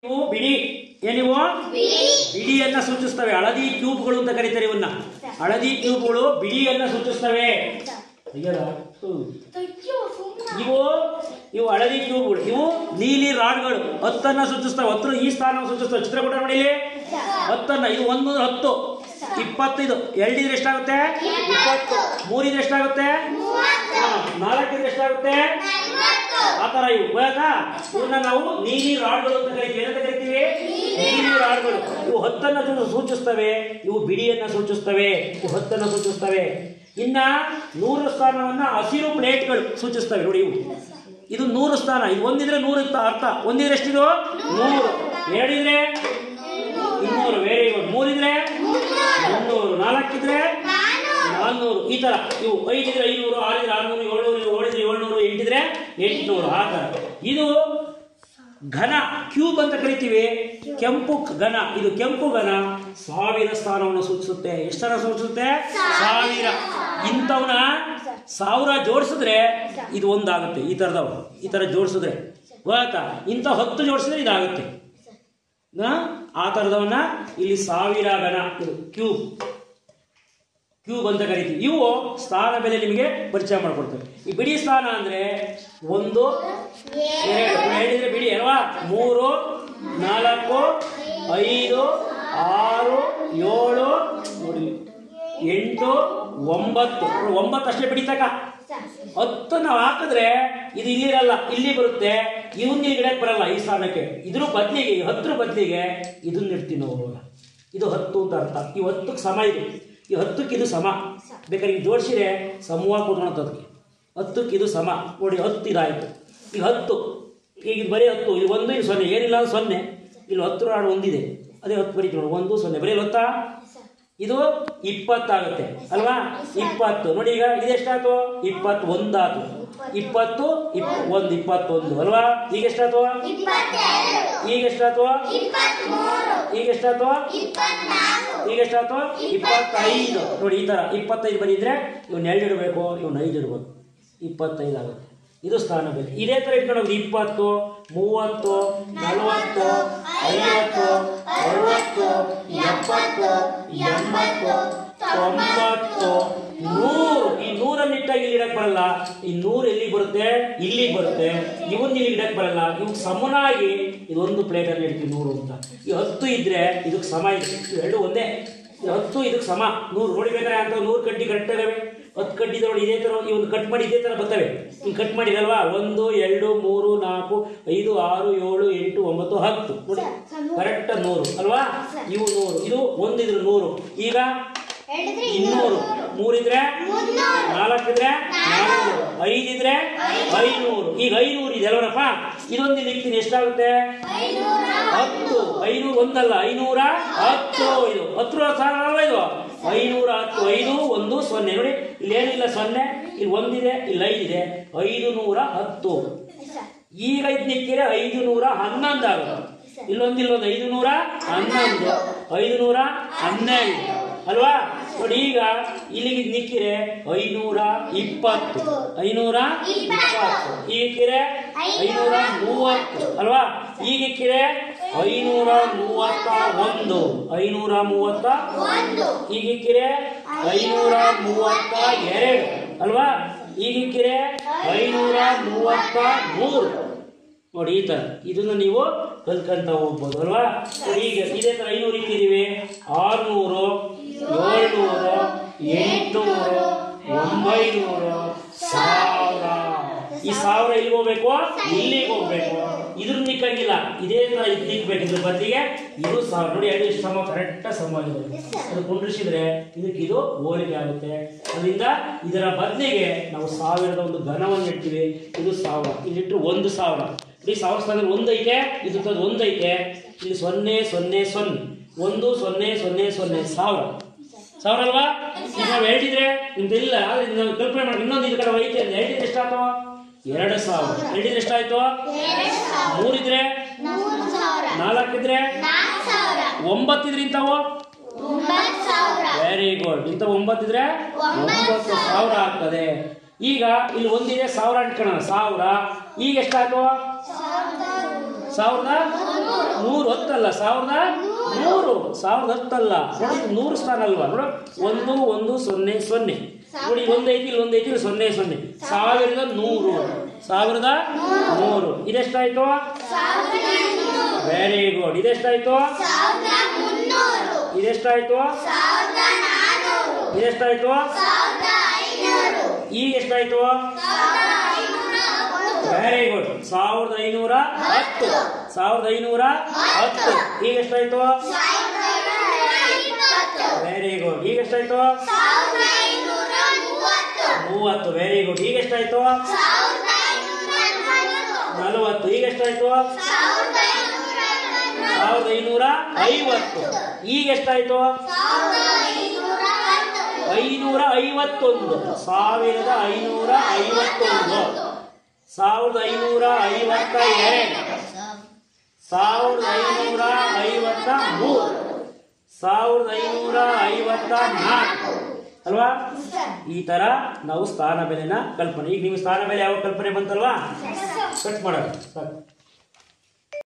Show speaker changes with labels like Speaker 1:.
Speaker 1: ಇವು ಬಿಡಿ ಏನಿವು ಬಿಡಿಯನ್ನ ಸೂಚಿಸ್ತವೆ. ಹಳದಿ ಕ್ಯೂಬ್ಗಳು ಅಂತ ಕರೀತಾರೆ ಇವನ್ನ. ಹಳದಿ ಕ್ಯೂಬ್ಗಳು ಬಿಡಿಯನ್ನ ಸೂಚಿಸ್ತವೆ. ಇವು ಹಳದಿ ಕ್ಯೂಬ್ಗಳು. ಇವು ನೀಲಿ ರಾಡ್ಗಳು 10 ಸೂಚಿಸ್ತವೆ. 10 ಈ ಸ್ಥಾನವನ್ನು ಸೂಚಿಸ್ತವೆ. ಚಿತ್ರಕೂಟ ನೋಡಿ ಇಲ್ಲಿ 10. ಇದು 1 10 25. 2 ಇದ್ರೆ ಎಷ್ಟಾಗುತ್ತೆ? 20. 3 ಇದ್ರೆ ಎಷ್ಟಾಗುತ್ತೆ? 4 ಇದ್ರೆ ಎಷ್ಟಾಗುತ್ತೆ? ಆ ತರ ಇವು ಇವನ್ನ ನಾವು ನೀಲಿ ರಾಡ್ಗಳು ಅಂತ ಕರಿತೀವಿ. ಏನಂತ ಕರಿತೀವಿ? ನೀಲಿ ರಾಡ್ಗಳು. ಇವು 10 ಸೂಚಿಸ್ತವೆ. ಇವು ಬಿಡಿಯನ್ನ ಸೂಚಿಸ್ತವೆ. ಇವು 10 ಸೂಚಿಸ್ತವೆ. ಇನ್ನ 100 ಸ್ಥಾನವನ್ನ ಹಸಿರು ಪ್ಲೇಟ್ಗಳು ಸೂಚಿಸ್ತವೆ. ನೋಡಿ ಇವು ಇದು 100 ಸ್ಥಾನ. ಇದು 1 ಇದ್ರೆ 100 ಇತ್ತ ಅರ್ಥ. 1 ಇದ್ರೆ ಎಷ್ಟಿದು? 100. 2 ಇದ್ರೆ 200. Very good. 3 ಇದ್ರೆ 300. 4 ಇದ್ರೆ 400. ಈ ತರ ಇವು 5 ಇದ್ರೆ 500, 6 ಇದ್ರೆ 600, 700, 7 ಇದ್ರೆ 700, 8 ಇದ್ರೆ 800. ಆ ತರ ಇದು ಘನ ಕ್ಯೂಬ್ ಅಂತ ಕರಿತೀವಿ. ಕೆಂಪು ಘನ. ಇದು ಕೆಂಪು ಘನ 1000 ಸ್ಥಾನವನ್ನು ಸೂಚಿಸುತ್ತೆ. ಎಷ್ಟನ್ನ ಸೂಚಿಸುತ್ತೆ? 1000. ಇಂಥವನ್ನ 1000 ಜೋಡಿಸಿದ್ರೆ ಇದು ಒಂದಾಗುತ್ತೆ. ಈ ತರದವು ಈ ತರ ಜೋಡಿಸಿದ್ರೆ ಗೊತ್ತಾ? ಇಂಥ 10 ಜೋಡಿಸಿದ್ರೆ ಇದಾಗುತ್ತೆ. ಆ ತರದವನ್ನ ಇಲ್ಲಿ 1000 ಘನ ಇದು ಕ್ಯೂಬ್ ಅಂತ ಕರಿತೀವಿ. ಇವು ಸ್ಥಾನ ಬೆಲೆ ನಿಮಗೆ ಪರಿಚಯ ಮಾಡ್ಕೊಡ್ತೇವೆ. ಈ ಬಿಡಿ ಸ್ಥಾನ ಅಂದ್ರೆ 1 2 ಹೇಳಿದ್ರೆ ಬಿಡಿ ಅಲ್ವಾ? 3 4 5 6 7 ನೋಡಿ 8 9 ಅಷ್ಟೇ ಬಿಡಿತಕ. 10 ನಾವು ಹಾಕಿದ್ರೆ ಇದು ಇಲ್ಲಿರಲ್ಲ, ಇಲ್ಲಿ ಬರುತ್ತೆ. ಇವನ್ನ ಗಿಡಕ್ಕೆ ಬರಲ್ಲ ಈ ಸ್ಥಾನಕ್ಕೆ. ಇದ್ರ ಬದಲಿಗೆ 10 ಬದಲಿಗೆ ಇದನ್ನ ಇಡ್ತೀವಿ ನಾವು. ಇದು 10 ಅಂತ ಅರ್ಥ. ಈ 10ಕ್ಕೆ ಸಮ ಇದೆ. ಈ 10ಕ್ಕೆ ಇದು ಸಮ. ಬೇಕಾದ್ರೆ ಈಗ ಜೋಡಿಸಿದ್ರೆ ಸಮೂಹ ಕೊಡೋಣಂತ ಅದಕ್ಕೆ. 10ಕ್ಕೆ ಇದು ಸಮ. ನೋಡಿ 10 ಇದಾಯಿತು. ಈಗ 10 ಈಗ ಇದು ಬರೀ 10. ಇದು 1 ಇದು 0. ಏನಿಲ್ಲ ಅಂದ್ರೆ 0. ಇಲ್ಲಿ 10 ರಾಡು ಒಂದಿದೆ. ಅದೇ 10 ಬರೀ ನೋಡಿ 1 0 ಬರೀ 10. ಇದು 20 ಆಗುತ್ತೆ ಅಲ್ವಾ? 20 ನೋಡಿ. ಈಗ ಇದೆಷ್ಟಾಯ್ತು? 21 ಆಯ್ತು. 20 1 21 ಅಲ್ವಾ? ಈಗ ಎಷ್ಟಾಯ್ತು? ಈಗ ಎಷ್ಟಾಯ್ತು? ಈಗ ಎಷ್ಟಾಯ್ತು? ಈಗ ಎಷ್ಟಾಯ್ತು? 25 ನೋಡಿ. ಈ ತರ 25 ಬಂದಿದ್ರೆ ಇವನ್ನ 2 ಇಡಬೇಕು, ಇವನ್ನ 5 ಇಡಬೇಕು. 25 ಆಗುತ್ತೆ. ಇದು ಸ್ಥಾನ ಬೆಲೆ. ಇದೇ ತರ ಇಟ್ಕೊಂಡು 20 30 40 50 60 70 80 90 100. ಈ 100 ಇಟ್ಟಾಗಿ ಇಲ್ಲಿ ಇಡಕ್ ಬರಲ್ಲ. ಈ 100 ಎಲ್ಲಿ ಬರುತ್ತೆ? ಇಲ್ಲಿ ಬರುತ್ತೆ. ಇವನ್ನ ಇಲ್ಲಿ ಇಡಕ್ ಬರಲ್ಲ. ಇವ್ ಸಮನಾಗಿ ಇದೊಂದು ಪ್ಲೇಟ್ ಅಲ್ಲಿ ಇಡ್ತೀವಿ 100 ಅಂತ. ಈ 10 ಇದ್ರೆ ಇದಕ್ಕೆ ಸಮ ಇದೆ. ಎರಡು ಒಂದೇ. 10 ಇದಕ್ಕೆ ಸಮ. 100 ನೋಡಿಬೇಕಾದ್ರೆ ಅಂತ 100 ಕಡ್ಡಿ ಕರೆಕ್ಟ್ ಇದಾವೆ. 10 ಕಡ್ಡಿ ನೋಡಿ ಇದೇ ತರ. ಈ ಒಂದು ಕಟ್ ಮಾಡಿ ಇದೇ ತರ ಬರ್ತವೆ. ಈಗ ಕಟ್ ಮಾಡಿರಲ್ವಾ? 1 2 3 4 5 6 7 8 9 10 ನೋಡಿ ಕರೆಕ್ಟ್ 100 ಅಲ್ವಾ? ಇವು 100. ಇದು 1 ಇದ್ರೆ 100. ಈಗ 200. 3 ಇದ್ರೆ 4 ಇದ್ರೆ 400. 5 ಇದ್ರೆ 500. ಈಗ 500 ಇದೆ ಅಲ್ವರಪ್ಪ? ಇದೊಂದು ಇಕ್ತೀನಿ. ಎಷ್ಟಾಗುತ್ತೆ? 10. 500 ಒಂದಲ್ಲ, 510. ಇದು 10 ಸಾವಿರ ಅಲ್ವಾ? ಇದು 510. 5 1 0 ನೋಡಿ. ಇಲ್ಲಿ ಏನಿಲ್ಲ 0. ಇಲ್ಲಿ 1 ಇದೆ, ಇಲ್ಲಿ 5 ಇದೆ. 510. ಈಗ ಇದಕ್ಕಿದ್ರೆ 511 ಆಗುತ್ತೆ. ಇಲ್ಲೊಂದು 511 512 ಅಲ್ವಾ? ನೋಡಿ ಈಗ ಇಲ್ಲಿಗೆ ನಿಕ್ಕಿರೆ 520 ಈಗ ಇಕ್ಕಿರೆ 530 ಅಲ್ವಾ? ಈಗ ಇಕ್ಕಿರೆ 531 ಈಗ ಇಕ್ಕಿರೆ 532 ಅಲ್ವಾ? ಈಗ ಇಕ್ಕಿರೆ 533 ನೋಡಿ. ಈ ತರ ಇದನ್ನ ನೀವು ಕಲ್ತ್ಕೊಂತ ಹೋಗ್ಬೋದು ಅಲ್ವಾ? ಈಗ ಇದೇ ತರ 500 ಇಕ್ಕಿದೀವಿ. 600 700 800 900 1000. ಈ 1000 ಎಲ್ಲಿಗೆ ಹೋಗ್ಬೇಕು? ಇಲ್ಲಿಗೆ ಹೋಗ್ಬೇಕು. ಇದ್ರ ನಿಕ್ಕಂಗಿಲ್ಲ. ಇದೇ ತರ ಇದು ನಿಕ್ಬೇಕು. ಇದ್ರ ಬದಲಿಗೆ ಇದು 1000 ನೋಡಿ. ಎಷ್ಟು ಸಮ ಕರೆಕ್ಟ್ ಸಮ ಇದೆ. ಅದು ಕುಂಡ್ರಿಸಿದ್ರೆ ಇದಕ್ಕೆ ಇದು ಹೋಲಿಕೆ ಆಗುತ್ತೆ. ಅದರಿಂದ ಇದರ ಬದಲಿಗೆ ನಾವು 1000ದ ಒಂದು ಘನವನ್ನು ಇಡ್ತೀವಿ. ಇದು 1000. ಇಲ್ಲಿಟ್ಟು 1000. ಈ 1000 ಸ್ಥಾನದಲ್ಲಿ 1 ಐತೆ. ಇದು 1 ಐತೆ. ಇಲ್ಲಿ 0 0 0 1 0 0 0 1000 ಅಲ್ವಾ? ಈಗ ನಾವು ಹೇಳಿದ್ರೆ ನಿಮ್ದಿಲ್ಲ. ನಾವು ಕಲ್ಪನೆ ಮಾಡಿ ಇನ್ನೊಂದು ಇದು ಕಡೆ ಐತೆ. ಹೇಳಿದ್ರೆ ಎಷ್ಟಾಯ್ತು? 2000. ಹೇಳಿದ್ರೆ ಎಷ್ಟಾಯ್ತು? 3 ಇದ್ರೆ 4 ಇದ್ರೆ 9 ಇದ್ರೆ ಇಂಥವು ವೆರಿ ಗುಡ್. ಇಂಥ 9 ಇದ್ರೆ 9000 ಆಗ್ತದೆ. ಈಗ ಇಲ್ಲಿ ಒಂದಿದೆ 1000 ಇಟ್ಕೊಳ್ಳೋಣ. 1000 ಈಗ ಎಷ್ಟಾಯ್ತು? 1300 10 100 1010 ನೋಡಿ 100 ಸ್ಥಾನ ಅಲ್ವಾ ನೋಡು 1 1 0 0 ನೋಡಿ ಒಂದು ಐತಿ ಇಲ್ಲಿ 0 0 1100 ಇದೆಷ್ಟಾಯ್ತು ವೆರಿ ಗುಡ್ ಇದೆಷ್ಟಾಯ್ತು ಈಗ ಎಷ್ಟಾಯ್ತು ವೆರಿ ಗುಡ್ 1510 ಈಗ ಎಷ್ಟಾಯ್ತು ವೆರಿ ಗುಡ್ ಈಗ ಎಷ್ಟಾಯ್ತು 30 ವೆರಿ ಗುಡ್ ಈಗ ಎಷ್ಟಾಯ್ತು 40 ಈಗ ಎಷ್ಟಾಯ್ತು 1550 ಈಗ ಎಷ್ಟಾಯ್ತು 551 1551 1552 1554 ಅಲ್ವಾ ಈ ತರ ನಾವು ಸ್ಥಾನ ಬೆಲೆನ ಕಲ್ಪನೆ ಈಗ ನೀವು ಸ್ಥಾನ ಬೆಲೆ ಯಾವ ಕಲ್ಪನೆ ಬಂತಲ್ವಾ ಕಟ್ ಮಾಡೋದು